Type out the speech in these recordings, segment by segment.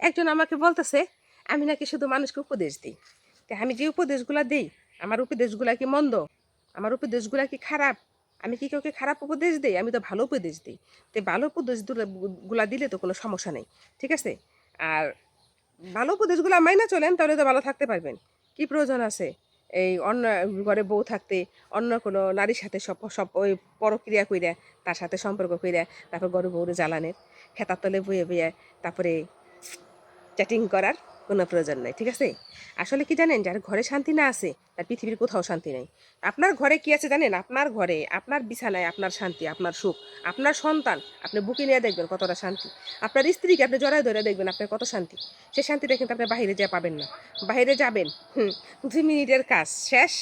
একজন আমাকে বলতেছে আমি নাকি শুধু মানুষকে উপদেশ দিই। তো আমি যে উপদেশগুলা দিই, আমার উপদেশগুলা কি মন্দ? আমার উপদেশগুলা কি খারাপ? আমি কি কাউকে খারাপ উপদেশ দেই? আমি তো ভালো উপদেশ দিই। তো ভালো উপদেশ গুলা দিলে তো কোনো সমস্যা নেই। ঠিক আছে? আর ভালো উপদেশগুলা মাইনা চলেন তাহলে তো ভালো থাকতে পারবেন। কি প্রয়োজন আছে এই অন্য ঘরে বউ থাকতে অন্য কোনো নারীর সাথে সব সব ওই পরক্রিয়া কইরা, তার সাথে সম্পর্ক কইরা, তারপর ঘরে বউরে জ্বালানের, খেতার তলে বইয়ে বইয়ে তারপরে চ্যাটিং করার কোনো প্রয়োজন নাই। ঠিক আছে? আসলে কি জানেন? যার ঘরে শান্তি না আছে, তার পৃথিবীর কোথাও শান্তি নাই। আপনার ঘরে কি আছে জানেন? আপনার ঘরে, আপনার বিছানায় আপনার শান্তি, আপনার সুখ, আপনার সন্তান আপনি বুকে নিয়ে দেখবেন কতটা শান্তি। আপনার স্ত্রীকে আপনি জড়ায় ধরে দেখবেন আপনার কত শান্তি। সে শান্তিটা কিন্তু আপনি বাহিরে যেয়ে পাবেন না। বাহিরে যাবেন, ২ মিনিটের কাজ শেষ,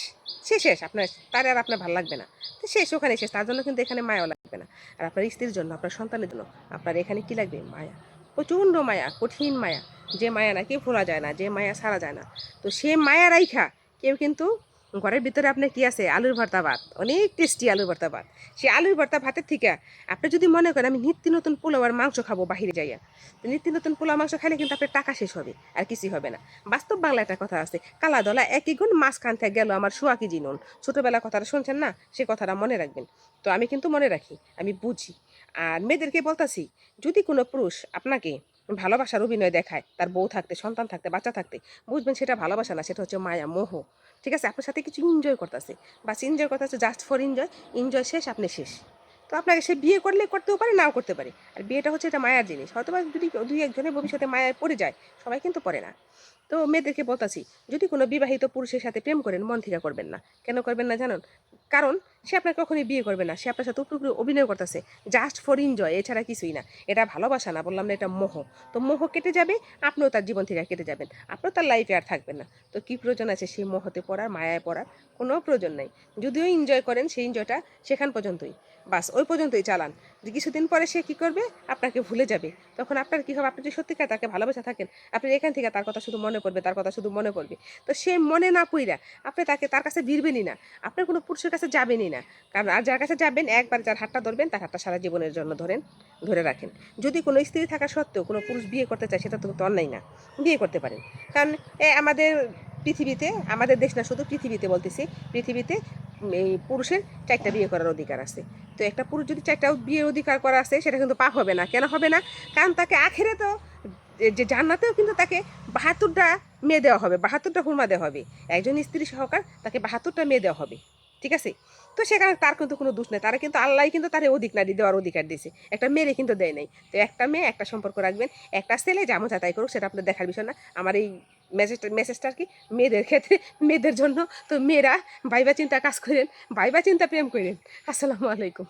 সে শেষ। আপনার তার আর আপনার ভাল লাগবে না। তো শেষ, ওখানে শেষ। তার জন্য কিন্তু এখানে মায়াও লাগবে না। আর আপনার স্ত্রীর জন্য, আপনার সন্তানের জন্য আপনার এখানে কি লাগবে? মায়া। প্রচণ্ড মায়া, কঠিন মায়া। যে মায়া নাকি ভোলা যায় না, যে মায়া ছাড়া যায় না। তো সে মায়া রাইখা কেউ কিন্তু ঘরের ভিতরে আপনার কি আছে? আলুর ভর্তা ভাত, অনেক টেস্টি আলুর ভর্তা ভাত। সে আলুর ভর্তা ভাতের থেকে আপনি যদি মনে করেন আমি নিত্য নতুন পোলাও আর মাংস খাবো বাহিরে যাইয়া, তো নিত্য নতুন পোলাও মাংস খাইলে কিন্তু আপনার টাকা শেষ হবে, আর কিছুই হবে না। বাস্তব বাংলা একটা কথা আছে, কালা দলা একই গুণ, মাঝখান থেকে গেল আমার সোয়া কেজি নুন। ছোটোবেলা কথাটা শুনছেন না? সে কথাটা মনে রাখবেন। তো আমি কিন্তু মনে রাখি, আমি বুঝি। আর মেয়েদেরকে বলতাছি, যদি কোনো পুরুষ আপনাকে ভালোবাসার অভিনয় দেখায় তার বউ থাকতে, সন্তান থাকতে, বাচ্চা থাকতে, বুঝবেন সেটা ভালোবাসা না, সেটা হচ্ছে মায়া, মোহ। ঠিক আছে? আপনার সাথে কিছু এনজয় করতেছে, বাস এনজয় করতেছে, জাস্ট ফর এনজয়। এনজয় শেষ, আপনি শেষ। তো আপনাকে সে বিয়ে করলে করতেও পারে, নাও করতে পারে। আর বিয়েটা হচ্ছে এটা মায়ার জিনিস। হয়তো বা যদি দুই একজনের ভবিষ্যতে মায়ায় পড়ে যায়, সবাই কিন্তু পড়ে না। তো মেয়েদেরকে বলতাছি, যদি কোনো বিবাহিত পুরুষের সাথে প্রেম করেন, মন থেকে করবেন না। কেন করবেন না জানেন? কারণ সে আপনাকে কখনোই বিয়ে করবে না। সে আপনার সাথে উপরে উপরে অভিনয় করতেছে, জাস্ট ফর এনজয়, এছাড়া কিছুই না। এটা ভালোবাসা না, বললাম না, এটা মোহ। তো মোহ কেটে যাবে, আপনিও তার জীবন থেকে কেটে যাবেন, আপনিও তার লাইফে আর থাকবেন না। তো কী প্রয়োজন আছে সেই মোহতে পড়ার, মায়ায় পড়ার? কোনো প্রয়োজন নেই। যদিও এনজয় করেন, সেই এনজয়টা সেখান পর্যন্তই, বাস ওই পর্যন্তই চালান। যে কিছুদিন পরে সে কী করবে? আপনাকে ভুলে যাবে। তখন আপনার কী হবে? আপনি যদি সত্যিকার তাকে ভালোবাসা থাকেন, আপনি এখান থেকে তার কথা শুধু মনে পড়বে, তার কথা শুধু মনে পড়বে। তো সে মনে না পইরা আপনি তাকে, তার কাছে ভিড়বেনই না, আপনার কোনো পুরুষের কাছে যাবেনই না। কারণ আর যার কাছে যাবেন, একবার যার হাতটা ধরবেন, তার হাতটা সারা জীবনের জন্য ধরে রাখেন। যদি কোনো স্ত্রী থাকা সত্ত্বেও কোনো পুরুষ বিয়ে করতে চায়, সেটা তো অন্যায় না, বিয়ে করতে পারেন। কারণ আমাদের পৃথিবীতে, আমাদের দেশ না, শুধু পৃথিবীতে বলতেছি, পৃথিবীতে এই পুরুষের 4টা বিয়ে করার অধিকার আছে। তো একটা পুরুষ যদি 4টা বিয়ের অধিকার করা আছে, সেটা কিন্তু পাপ হবে না। কেন হবে না? কারণ তাকে আখেরে তো, যে জান্নাতেও কিন্তু তাকে 72টা মেয়ে দেওয়া হবে, 72টা হুরমা দেওয়া হবে। একজন স্ত্রী সহকার তাকে 72টা মেয়ে দেওয়া হবে। ঠিক আছে? তো সেখানে তার কিন্তু কোনো দোষ নেই। তারা কিন্তু আল্লাহ কিন্তু তার অধিকার দেওয়ার অধিকার দিয়েছে, একটা মেয়েরে কিন্তু দেয় নাই। তো একটা মেয়ে একটা সম্পর্ক রাখবেন, একটা ছেলে যেমন যাতাই করুক, সেটা আপনার দেখার বিষয় না। আমার এই মেসেজটা আর কি মেয়েদের ক্ষেত্রে, মেয়েদের জন্য। তো মেয়েরা ভাইবা চিন্তা কাজ করেন, ভাইবা চিন্তা প্রেম করেন। আসসালামু আলাইকুম।